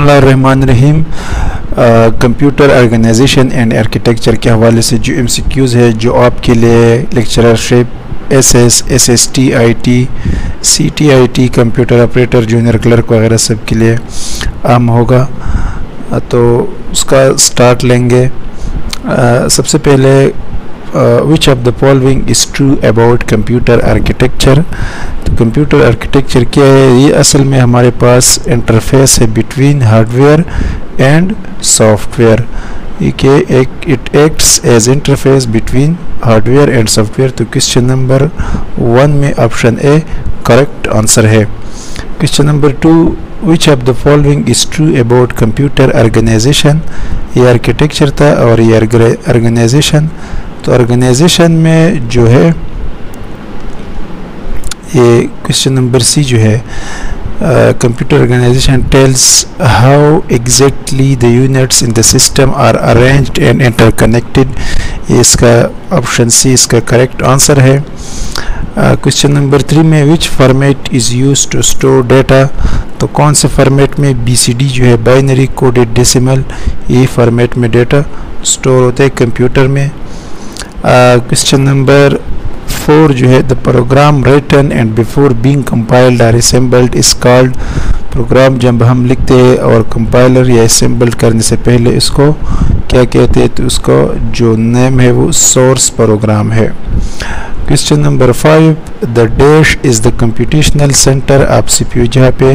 बिस्मिल्लाहिर्रहमानिर्रहीम। Computer organisation and architecture के हवाले से जो MCQs है जो आपके लिए lectureship SS, SST, IT, CTIT, computer operator, junior clerk वगैरह सब के लिए आम होगा, तो उसका स्टार्ट लेंगे। सबसे पहले which of the following is true about computer architecture. तो कंप्यूटर आर्किटेक्चर क्या है? ये असल में हमारे पास इंटरफेस है बिटवीन हार्डवेयर एंड सॉफ्टवेयर, कि it acts as interface between hardware and software. तो क्वेश्चन नंबर 1 में ऑप्शन ए करेक्ट आंसर है। Question number 2, which of the following is true about computer organization. ये आर्किटेक्चर था और ये organisation. तो organisation में जो है ये क्वेश्चन नंबर सी जो है, computer organization tells how exactly the units in the system are arranged and interconnected. ये इसका ऑप्शन सी इसका करेक्ट आंसर है। क्वेश्चन नंबर 3 में which format is use to store data. तो कौन से फॉर्मेट में? BCD जो है बाइनरी कोडेड डेसिमल, ये फॉर्मेट में डेटा स्टोर होता है कंप्यूटर में। क्वेश्चन नंबर 4 जो है, the program written and before being compiled are assembled is called. Programme जब हम लिखते हैं और कंपाइलर या असेंबल करने से पहले इसको क्या कहते हैं? तो उसको जो नेम है वो सोर्स प्रोग्राम है। Question number 5, the dash is the computational centre of CPU। जहाँ पे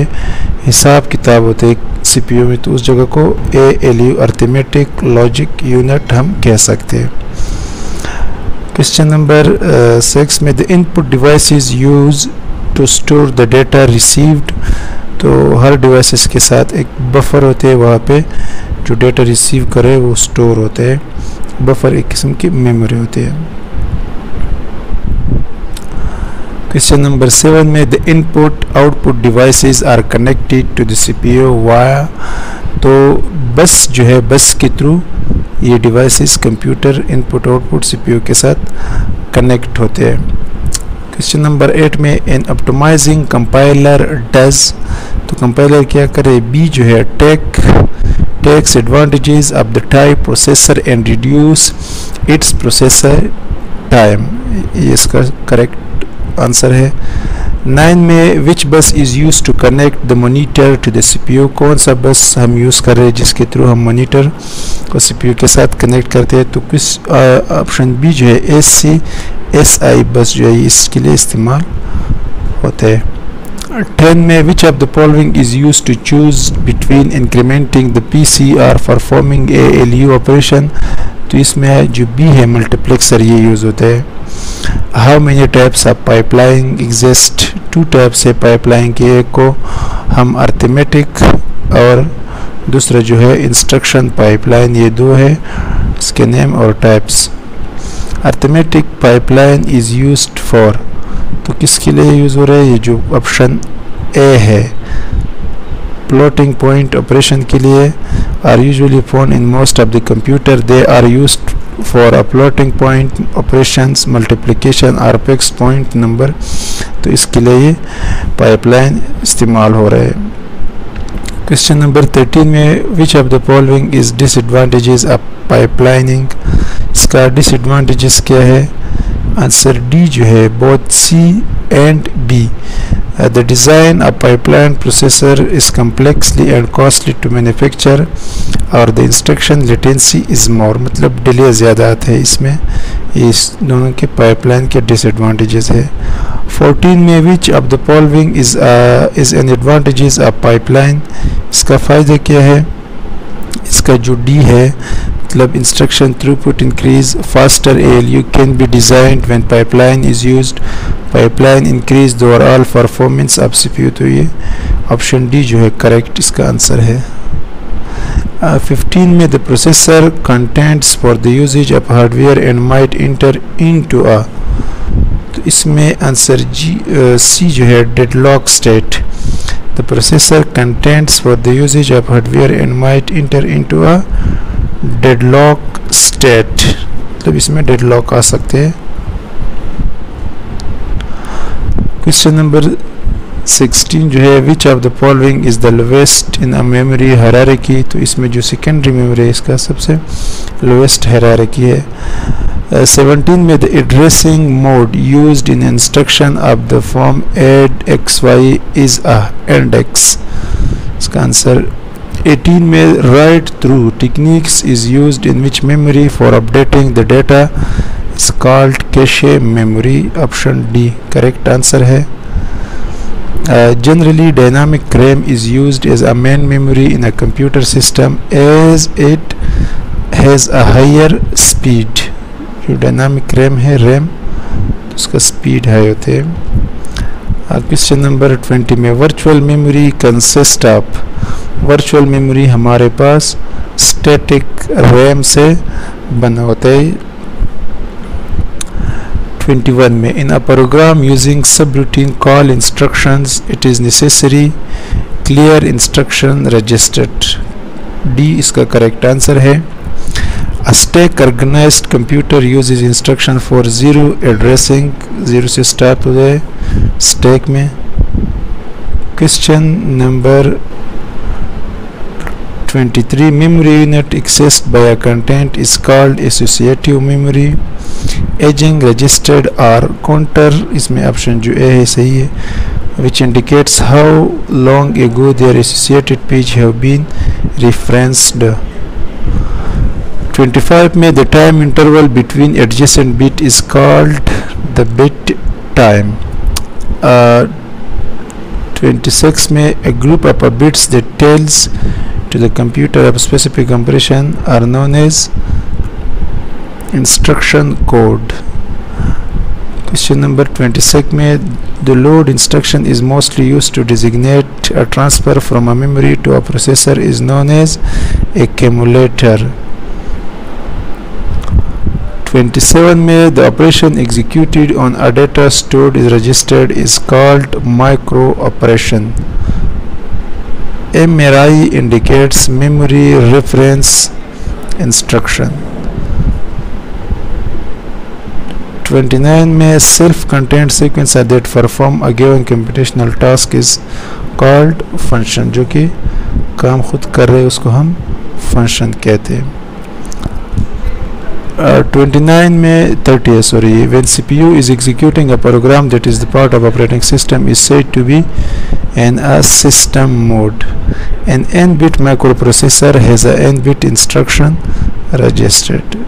हिसाब किताब होते हैं CPU में, तो उस जगह को ALU अर्थमेटिक लॉजिक यूनिट हम कह सकते हैं। क्वेश्चन नंबर 6 में the input device is use to store the data received. तो हर डिवाइसेस के साथ एक बफर होते हैं, वहाँ पे जो डेटा रिसीव करे वो स्टोर होते हैं। बफर एक किस्म की मेमोरी होती है। क्वेश्चन नंबर 7 में the input output devices are connected to the CPU via. तो बस जो है, बस के थ्रू ये devices computer input output CPU के साथ कनेक्ट होते हैं। क्वेश्चन नंबर 8 में इन ऑप्टिमाइजिंग कंपाइलर डज। तो कंपाइलर क्या करे? B जो है takes advantages of the type processor and reduce its processor time, ये इसका करेक्ट आंसर है। 9 में which bus is use to connect the monitor to the CPU। कौन सा बस हम यूज़ कर रहे हैं जिसके थ्रू हम मोनीटर को CPU के साथ कनेक्ट करते हैं? तो किस ऑप्शन बी जो है SCSI बस जो है इसके लिए इस्तेमाल होता है। 10 में which of the following is use to choose between incrementing the PC और परफॉर्मिंग ALU ऑपरेशन। तो इसमें जो B है मल्टीप्लेक्सर, ये यूज़ होता है। How many types of pipeline exist. 2 types है पाइपलाइन के, एक को हम अर्थमेटिक और दूसरा जो है इंस्ट्रक्शन पाइपलाइन, ये 2 है इसके नेम और types. Arithmetic pipeline is used for, तो किसके लिए यूज़ हो रहा है? ये जो ऑप्शन ए है फ्लोटिंग पॉइंट ऑपरेशन के लिए। Are usually found in most of the computer, they are used for a floating point operations, multiplication और फिक्स्ड पॉइंट नंबर। तो इसके लिए ये पाइपलाइन इस्तेमाल हो रहा है। क्वेश्चन नंबर 13 में which of the following is disadvantages of pipelining. इसका डिसएडवांटेजेस क्या है? आंसर डी जो है both C and B। The design of pipeline processor is complexly and costly to manufacture और the instruction latency is more, मतलब delay ज़्यादा आता है इसमें। इस दोनों के पाइपलाइन के डिसएडवांटेजेस है। 14 में which of the following is an advantages of pipeline. इसका फ़ायदा क्या है? इसका जो डी है, मतलब instruction throughput increase, faster ALU can be designed when pipeline is used, pipeline increase the overall performance of CPU। तो ये ऑप्शन डी जो है करेक्ट इसका आंसर है। 15 में the processor contents for the usages of hardware and might enter into a. तो इसमें आंसर सी जो है deadlock state. The processor contents for the usage of hardware and might enter into a deadlock state, मतलब इसमें deadlock आ सकते हैं। Question number 16 जो है विच of the following is the lowest in a memory hierarchy, तो इसमें जो सेकेंडरी मेमोरी है इसका सबसे लोवेस्ट हायरार्की है। 17 में the addressing mode used in instruction of the form ADD X Y is a index, इसका आंसर। 18 में write through techniques is used in which memory for updating the data is called cache memory, option D correct answer है। Generally dynamic RAM is used as a main memory in a computer system as it has a higher speed, जो dynamic RAM है RAM उसका speed high होते हैं। Question number 20 में virtual memory consist of, virtual memory हमारे पास static RAM से बना होता है। 21 में in a program using subroutine call instructions it is necessary clear instruction registered, D इसका करेक्ट आंसर है। A stack organized computer uses instruction for zero addressing, zero से start हो जाए स्टैक में। Question number 23 memory unit accessed by a content is called associative memory, ageing registered और counter, इसमें option जो ए है सही है, which indicates how long ago their associated page have been referenced। 25 में the time interval between adjacent bit is called the bit time। 26 में a group of bits that tells to the computer of specific operation are known as instruction code। Question number 26 में the load instruction is mostly used to designate a transfer from a memory to a processor is known as accumulator। 27 में the operation executed on a data stored is registered is called micro operation। MRI indicates memory reference instruction। 29 में self-contained sequencer that perform a given computational task is called function, जो कि काम खुद कर रहे उसको हम function कहते हैं। 29 में 30 sorry when CPU is executing a program that is the part of operating system is said to be in a system mode। An n-bit microprocessor has a n-bit instruction registered।